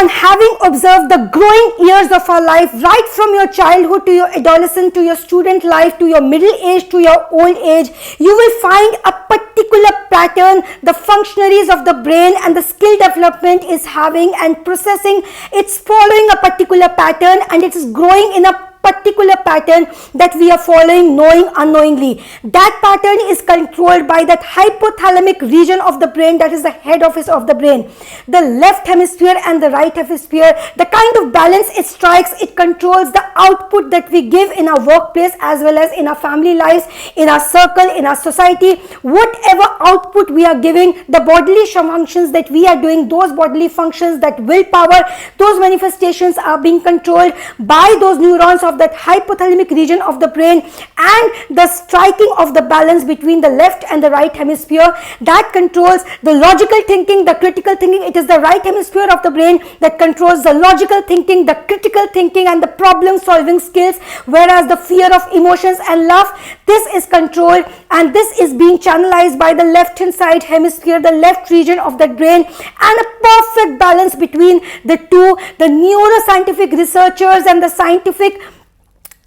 on having observed the growing years of our life, right from your childhood to your adolescent, to your student life, to your middle age, to your old age, you will find a particular pattern the functionaries of the brain and the skill development is having and processing. It's following a particular pattern and it is growing in a particular pattern that we are following, knowing unknowingly. That pattern is controlled by that hypothalamic region of the brain, that is the head office of the brain. The left hemisphere and the right hemisphere, the kind of balance it strikes, it controls the output that we give in our workplace as well as in our family lives, in our circle, in our society. Whatever output we are giving, the bodily functions that we are doing, those bodily functions, that willpower, those manifestations are being controlled by those neurons of that hypothalamic region of the brain, and the striking of the balance between the left and the right hemisphere that controls the logical thinking, the critical thinking. It is the right hemisphere of the brain that controls the logical thinking, the critical thinking and the problem solving skills, whereas the fear of emotions and love, this is controlled and this is being channelized by the left hand side hemisphere, the left region of the brain, and a perfect balance between the two. The neuroscientific researchers and the scientific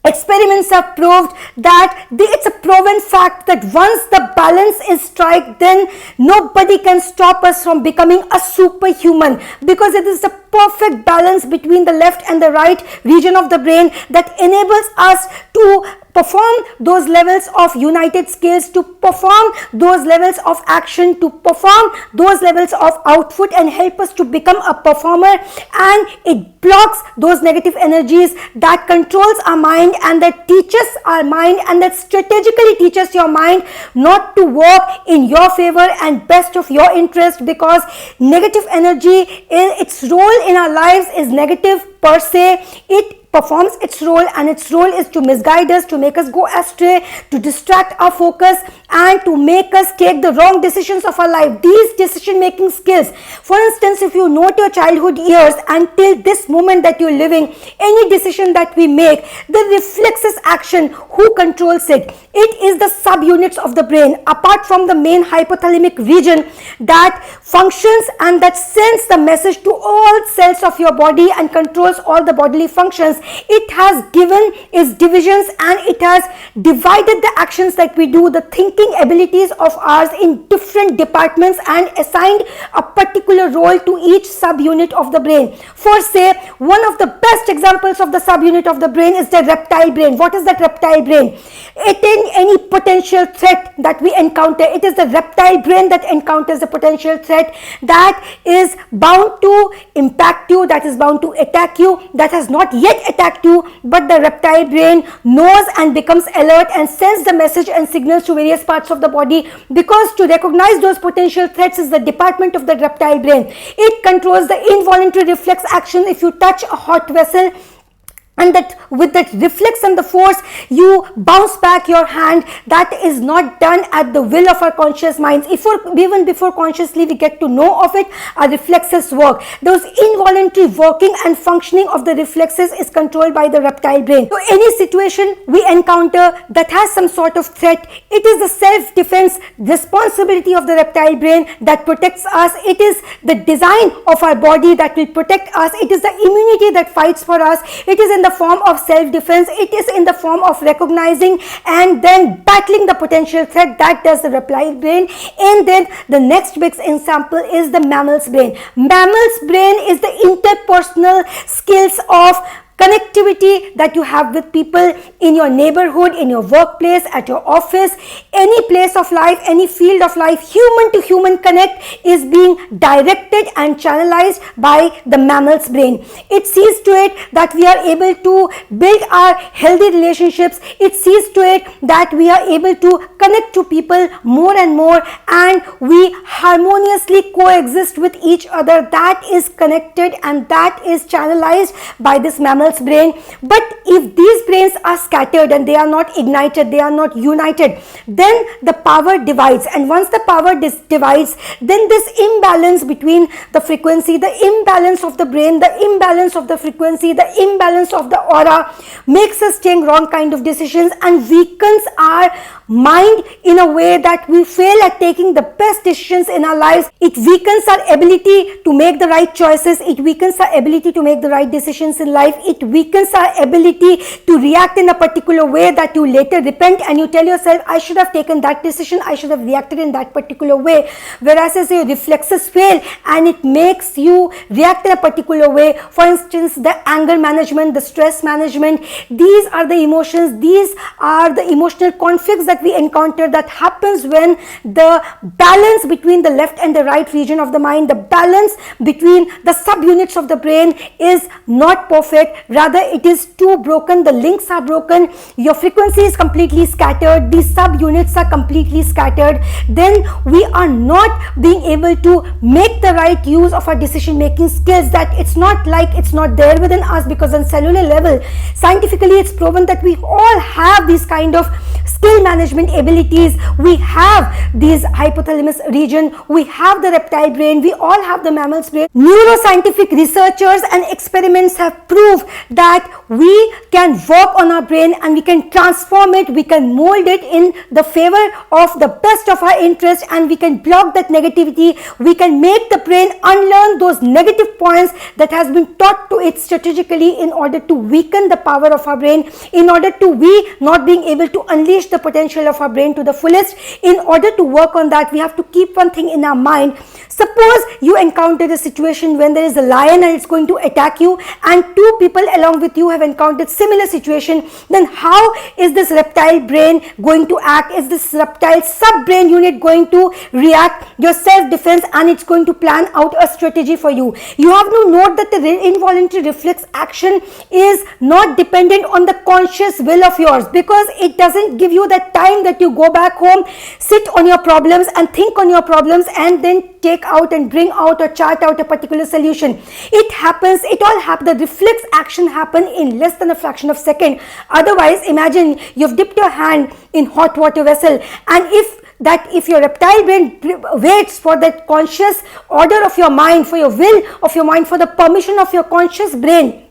experiments have proved that it's a proven fact that once the balance is struck, then nobody can stop us from becoming a superhuman, because it is the perfect balance between the left and the right region of the brain that enables us to perform those levels of united skills, to perform those levels of action, to perform those levels of output and help us to become a performer. And it blocks those negative energies that controls our mind and that teaches our mind and that strategically teaches your mind not to work in your favor and best of your interest, because negative energy, its role in our lives is negative per se. It performs its role, and its role is to misguide us, to make us go astray, to distract our focus, and to make us take the wrong decisions of our life. These decision making skills, for instance, if you note your childhood years until this moment that you're living, any decision that we make, the reflexes action, who controls it? It is the subunits of the brain, apart from the main hypothalamic region that functions and that sends the message to all cells of your body and controls all the bodily functions. It has given its divisions and it has divided the actions that we do, the thinking abilities of ours, in different departments and assigned a particular role to each subunit of the brain. For say, one of the best examples of the subunit of the brain is the reptile brain. What is that reptile brain? It in any potential threat that we encounter, it is the reptile brain that encounters the potential threat that is bound to impact you, that is bound to attack you, that has not yet attacked you, but the reptile brain knows and becomes alert and sends the message and signals to various parts of the body, because to recognize those potential threats is the department of the reptile brain. It controls the involuntary reflex action. If you touch a hot vessel, and that with that reflex and the force you bounce back your hand, that is not done at the will of our conscious minds. Even before consciously we get to know of it, our reflexes work. Those involuntary working and functioning of the reflexes is controlled by the reptile brain. So any situation we encounter that has some sort of threat, it is the self-defense responsibility of the reptile brain that protects us. It is the design of our body that will protect us. It is the immunity that fights for us. It is in the form of self-defense. It is in the form of recognizing and then battling the potential threat. That does the reptile brain. And then the next big example is the mammal's brain. Mammal's brain is the interpersonal skills of connectivity that you have with people in your neighborhood, in your workplace, at your office, any place of life, any field of life. Human to human connect is being directed and channelized by the mammal's brain. It sees to it that we are able to build our healthy relationships. It sees to it that we are able to connect to people more and more, and we harmoniously coexist with each other. That is connected and that is channelized by this mammal mammal's brain. But if these brains are scattered and they are not ignited, they are not united, then the power divides. And once the power divides, then this imbalance between the frequency, the imbalance of the brain, the imbalance of the frequency, the imbalance of the aura makes us take wrong kind of decisions and weakens our mind in a way that we fail at taking the best decisions in our lives. It weakens our ability to make the right choices. It weakens our ability to make the right decisions in life. It weakens our ability to react in a particular way that you later repent and you tell yourself, I should have taken that decision, I should have reacted in that particular way. Whereas as your reflexes fail and it makes you react in a particular way. For instance, the anger management, the stress management, these are the emotions, these are the emotional conflicts that we encounter that happens when the balance between the left and the right region of the mind, the balance between the subunits of the brain is not perfect, rather it is too broken, the links are broken, your frequency is completely scattered, the subunits are completely scattered, then we are not being able to make the right use of our decision making skills. That it's not like it's not there within us, because on cellular level, scientifically it's proven that we all have these kind of skill management abilities. We have these hypothalamus region, we have the reptile brain, we all have the mammal's brain. Neuroscientific researchers and experiments have proved that we can work on our brain and we can transform it, we can mold it in the favor of the best of our interest, and we can block that negativity. We can make the brain unlearn those negative points that has been taught to it strategically in order to weaken the power of our brain, in order to we not being able to unleash the potential of our brain to the fullest. In order to work on that, we have to keep one thing in our mind. Suppose you encounter a situation when there is a lion and it's going to attack you, and two people along with you have encountered similar situation, then how is this reptile brain going to act? Is this reptile sub-brain unit going to react? Your self-defense, and it's going to plan out a strategy for you. You have to note that the involuntary reflex action is not dependent on the conscious will of yours, because it doesn't give you that time that you go back home, sit on your problems and think on your problems and then take out and bring out or chart out a particular solution. It happens, it all happens, the reflex action happen in less than a fraction of a second. Otherwise, imagine you've dipped your hand in hot water vessel, and if your reptile brain waits for that conscious order of your mind, for your will of your mind, for the permission of your conscious brain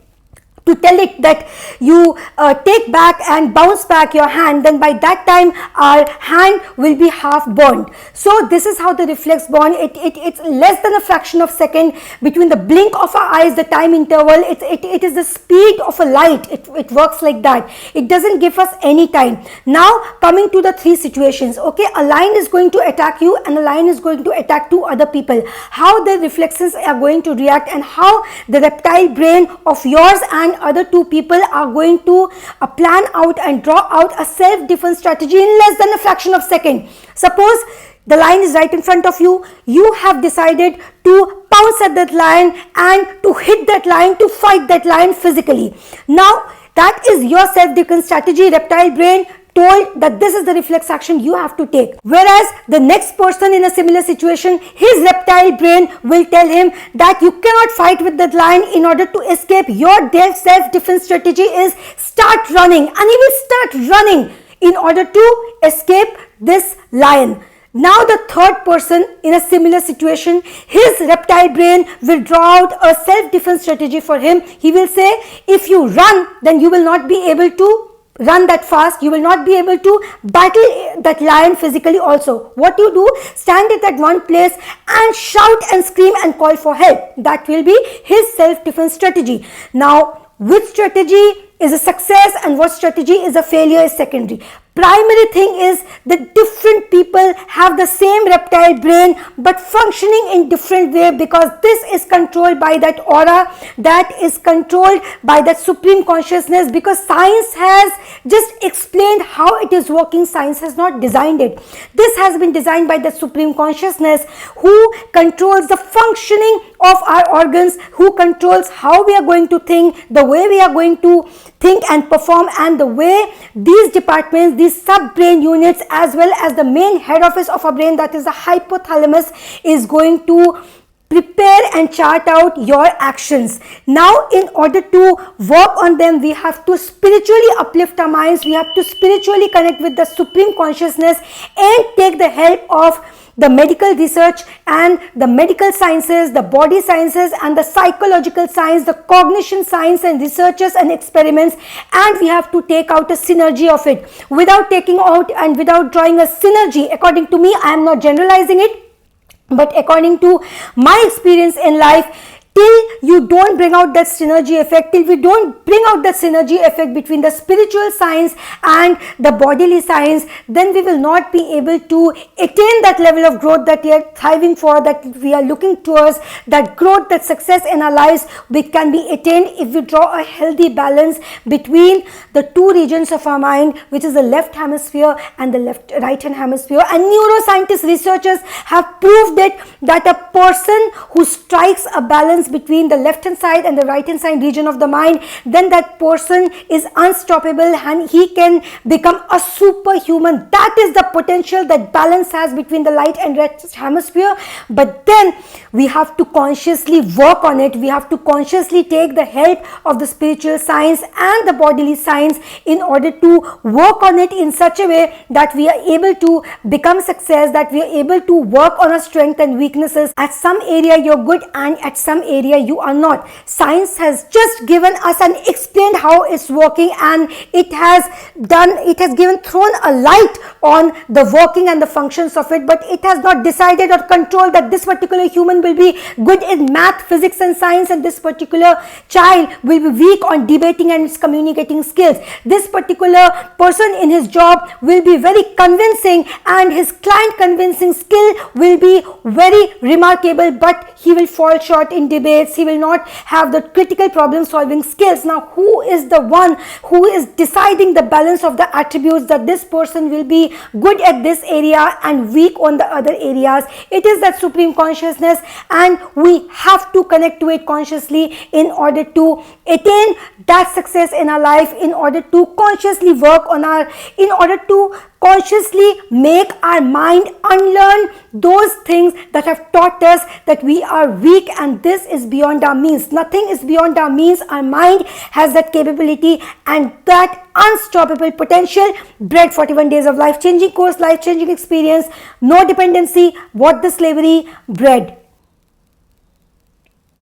to tell it that you take back and bounce back your hand, then by that time our hand will be half burned. So this is how the reflex burn. It's less than a fraction of a second between the blink of our eyes, the time interval. It is the speed of a light. It works like that. It doesn't give us any time. Now coming to the three situations. Okay, a lion is going to attack you and a lion is going to attack two other people. How the reflexes are going to react and how the reptile brain of yours and other two people are going to plan out and draw out a self-defense strategy in less than a fraction of a second. Suppose the lion is right in front of you. You have decided to pounce at that lion and to hit that lion, to fight that lion physically. Now that is your self-defense strategy. Reptile brain told that this is the reflex action you have to take. Whereas the next person in a similar situation, his reptile brain will tell him that you cannot fight with that lion. In order to escape, your self-defense strategy is start running, and he will start running in order to escape this lion. Now the third person in a similar situation, his reptile brain will draw out a self-defense strategy for him. He will say, if you run, then you will not be able to run that fast, you will not be able to battle that lion physically also. What you do, stand at that one place and shout and scream and call for help. That will be his self-defense strategy. Now, which strategy is a success and what strategy is a failure is secondary. Primary thing is that different people have the same reptile brain but functioning in different way, because this is controlled by that aura, that is controlled by that supreme consciousness, because science has just explained how it is working. Science has not designed it. This has been designed by the supreme consciousness who controls the functioning of our organs, who controls how we are going to think, the way we are going to think and perform, and the way these departments, these sub-brain units, as well as the main head office of our brain, that is the hypothalamus, is going to prepare and chart out your actions. Now, in order to work on them, we have to spiritually uplift our minds, we have to spiritually connect with the supreme consciousness and take the help of the medical research and the medical sciences, the body sciences and the psychological science, the cognition science and researches and experiments, and we have to take out a synergy of it. Without taking out and without drawing a synergy, according to me, I am not generalizing it, but according to my experience in life, till you don't bring out that synergy effect, till we don't bring out the synergy effect between the spiritual science and the bodily science, then we will not be able to attain that level of growth that we are thriving for, that we are looking towards. That growth, that success in our lives, which can be attained if we draw a healthy balance between the two regions of our mind, which is the left hemisphere and the right hand hemisphere. And neuroscientists, researchers have proved it, that a person who strikes a balance between the left hand side and the right hand side region of the mind, then that person is unstoppable and he can become a superhuman. That is the potential that balance has between the right and left hemisphere. But then we have to consciously work on it. We have to consciously take the help of the spiritual science and the bodily science in order to work on it in such a way that we are able to become success, that we are able to work on our strengths and weaknesses. At some area you're good and at some area you are not. Science has just given us and explained how it's working, and it has thrown a light on the working and the functions of it, but it has not decided or controlled that this particular human will be good in math, physics and science, and this particular child will be weak on debating and its communicating skills. This particular person in his job will be very convincing and his client convincing skill will be very remarkable, but he will fall short in debates. He will not have the critical problem solving skills. Now, who is the one who is deciding the balance of the attributes that this person will be good at this area and weak on the other areas? It is that supreme consciousness, and we have to connect to it consciously in order to attain that success in our life, in order to consciously work on in order to consciously make our mind unlearn those things that have taught us that we are weak and this is beyond our means. Nothing is beyond our means. Our mind has that capability and that unstoppable potential. Bred 41 days of life-changing course, life-changing experience, no dependency, what the slavery, bred.